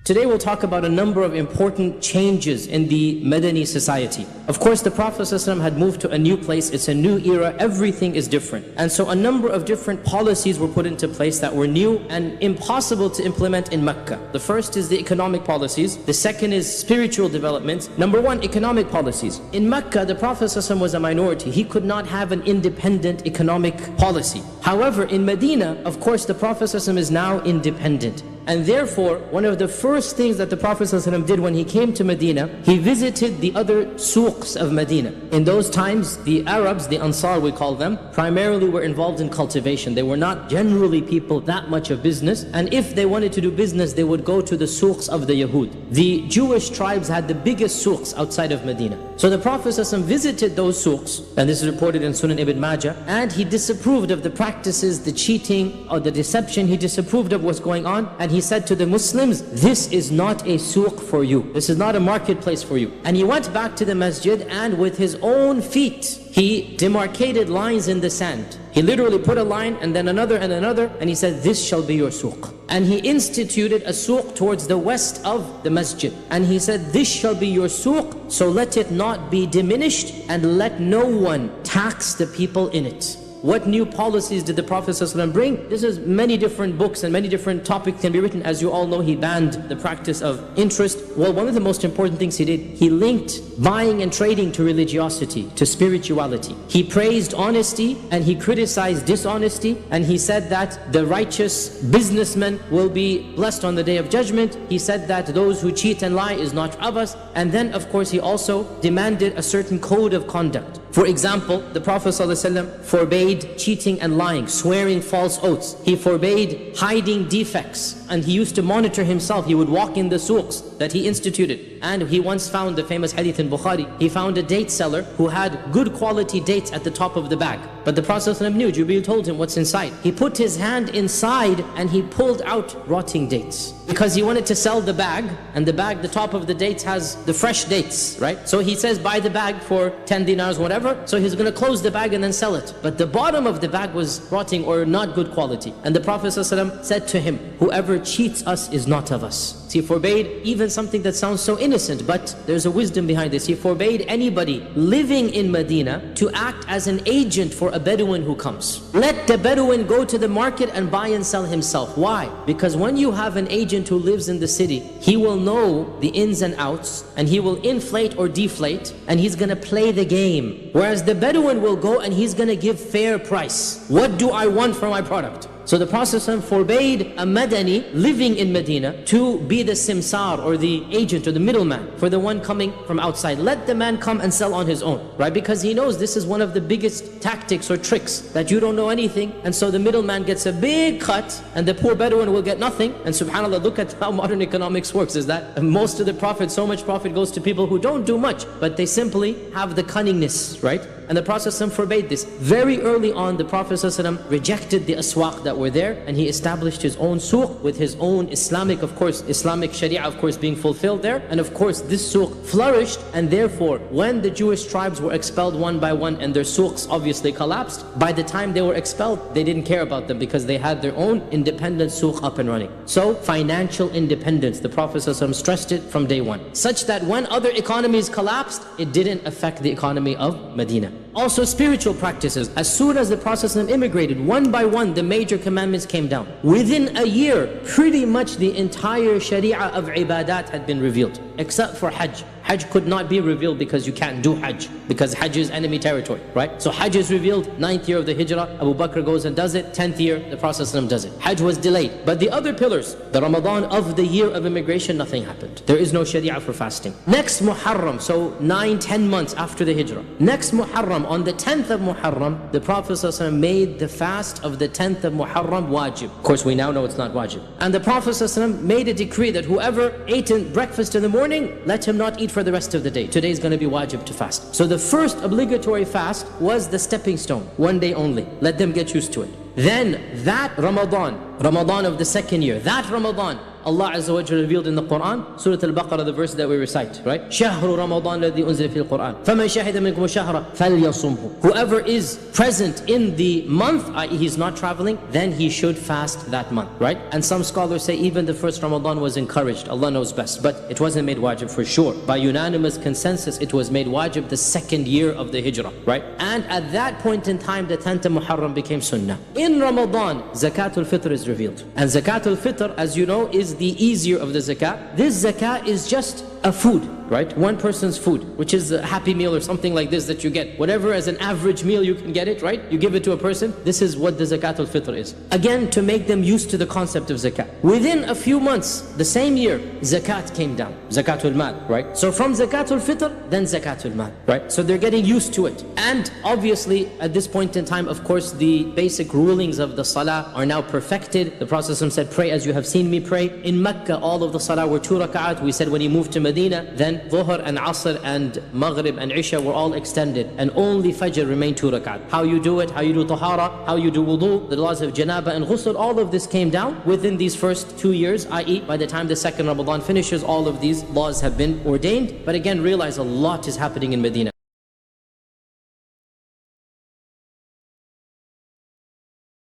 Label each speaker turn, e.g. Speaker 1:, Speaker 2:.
Speaker 1: Today we'll talk about a number of important changes in the Madani society. Of course, the Prophet ﷺ had moved to a new place, it's a new era, everything is different. And so a number of different policies were put into place that were new and impossible to implement in Mecca. The first is the economic policies, the second is spiritual development. Number one, economic policies. In Mecca, the Prophet ﷺ was a minority. He could not have an independent economic policy. However, in Medina, of course, the Prophet ﷺ is now independent. And therefore, one of the first things that the Prophet ﷺ did when he came to Medina, he visited the other souqs of Medina. In those times, the Arabs, the Ansar we call them, primarily were involved in cultivation. They were not generally people that much of business. And if they wanted to do business, they would go to the souqs of the Yahud. The Jewish tribes had the biggest souqs outside of Medina. So the Prophet ﷺ visited those souqs, and this is reported in Sunan Ibn Majah, and he disapproved of the practices, the cheating, or the deception. He disapproved of what's going on, and he said to the Muslims, this is not a souq for you. This is not a marketplace for you. And he went back to the masjid, and with his own feet, he demarcated lines in the sand. He literally put a line and then another and another, and he said, this shall be your souq. And he instituted a souq towards the west of the masjid. And he said, this shall be your souq, so let it not be diminished, and let no one tax the people in it. What new policies did the Prophet ﷺ bring? This is many different books and many different topics can be written. As you all know, he banned the practice of interest. Well, one of the most important things he did, he linked buying and trading to religiosity, to spirituality. He praised honesty and he criticized dishonesty, and he said that the righteous businessman will be blessed on the Day of Judgment. He said that those who cheat and lie is not of us. And then of course he also demanded a certain code of conduct. For example, the Prophet ﷺ forbade cheating and lying, swearing false oaths. He forbade hiding defects, and he used to monitor himself. He would walk in the souqs that he instituted. And he once found the famous hadith in Bukhari. He found a date seller who had good quality dates at the top of the bag. But the Prophet ﷺ knew, Jibreel told him what's inside. He put his hand inside and he pulled out rotting dates. Because he wanted to sell the bag, and the bag, the top of the dates has the fresh dates, right? So he says, buy the bag for 10 dinars, whatever. So he's going to close the bag and then sell it. But the bottom of the bag was rotting or not good quality. And the Prophet ﷺ said to him, whoever cheats us is not of us. So he forbade even something that sounds so innocent, but there's a wisdom behind this. He forbade anybody living in Medina to act as an agent for a Bedouin who comes. Let the Bedouin go to the market and buy and sell himself. Why? Because when you have an agent who lives in the city, he will know the ins and outs, and he will inflate or deflate, and he's going to play the game. Whereas the Bedouin will go and he's going to give fair price. What do I want for my product? So the Prophet ﷺ forbade a Madani living in Medina to be the simsar, or the agent or the middleman for the one coming from outside. Let the man come and sell on his own, right? Because he knows this is one of the biggest tactics or tricks, that you don't know anything, and so the middleman gets a big cut and the poor Bedouin will get nothing. And subhanAllah, look at how modern economics works, is that most of the profit, so much profit goes to people who don't do much, but they simply have the cunningness, right? And the Prophet ﷺ forbade this. Very early on, the Prophet ﷺ rejected the aswaq that were there, and he established his own souq with his own Islamic, of course, Islamic Sharia, of course, being fulfilled there. And of course, this souq flourished, and therefore, when the Jewish tribes were expelled one by one and their souqs obviously collapsed, by the time they were expelled, they didn't care about them because they had their own independent souq up and running. So, financial independence, the Prophet ﷺ stressed it from day one. Such that when other economies collapsed, it didn't affect the economy of Medina. Also spiritual practices. As soon as the Prophet ﷺ immigrated, one by one the major commandments came down. Within a year, pretty much the entire sharia of ibadat had been revealed, except for Hajj. Hajj could not be revealed because you can't do Hajj, because Hajj is enemy territory, right? So Hajj is revealed, 9th year of the Hijrah, Abu Bakr goes and does it, 10th year, the Prophet ﷺ does it. Hajj was delayed. But the other pillars, the Ramadan of the year of immigration, nothing happened. There is no sharia for fasting. Next Muharram, so 9-10 months after the Hijrah. Next Muharram, on the 10th of Muharram, the Prophet ﷺ made the fast of the 10th of Muharram wajib. Of course, we now know it's not wajib. And the Prophet ﷺ made a decree that whoever ate breakfast in the morning, let him not eat for the rest of the day. Today is going to be wajib to fast. So the first obligatory fast was the stepping stone, one day only. Let them get used to it. Then that Ramadan of the second year, that Ramadan Allah Azza wa Jalla revealed in the Quran, Surah Al-Baqarah, the verse that we recite, right? شَهْرُ رَمَضَانَ الَّذِي أُنزِلَ فِي الْقُرْآنِ فَمَنْ شَهِدَ مِنْكُمُ الشَّهْرَ فَلْيَصُمْهُ. Whoever is present in the month, i.e. he's not traveling, then he should fast that month, right? And some scholars say even the first Ramadan was encouraged. Allah knows best, but it wasn't made wajib for sure. By unanimous consensus, it was made wajib the second year of the Hijrah, right? And at that point in time, the 10th of Muharram became Sunnah. In Ramadan, Zakatul Fitr is revealed. And Zakatul Fitr, as you know, is the easier of the Zakah. This Zakah is just a food, right? One person's food, which is a Happy Meal or something like this that you get. Whatever as an average meal you can get it, right? You give it to a person. This is what the Zakatul Fitr is. Again, to make them used to the concept of Zakah. Within a few months, the same year, Zakat came down. Zakatul Mal, right? So from Zakatul Fitr, then Zakatul Mal, right? So they're getting used to it. And obviously, at this point in time, of course, the basic rulings of the Salah are now perfected. The Prophet said, pray as you have seen me pray. In Mecca, all of the Salah were 2 rak'at. We said when he moved to Medina, then Dhuhr and Asr and Maghrib and Isha were all extended, and only Fajr remained 2 rak'at. How you do it, how you do Tahara, how you do Wudu, the laws of Janaba and Ghusl, all of this came down within these first 2 years, i.e. by the time the second Ramadan finishes, all of these laws have been ordained. But again, realize a lot is happening in Medina.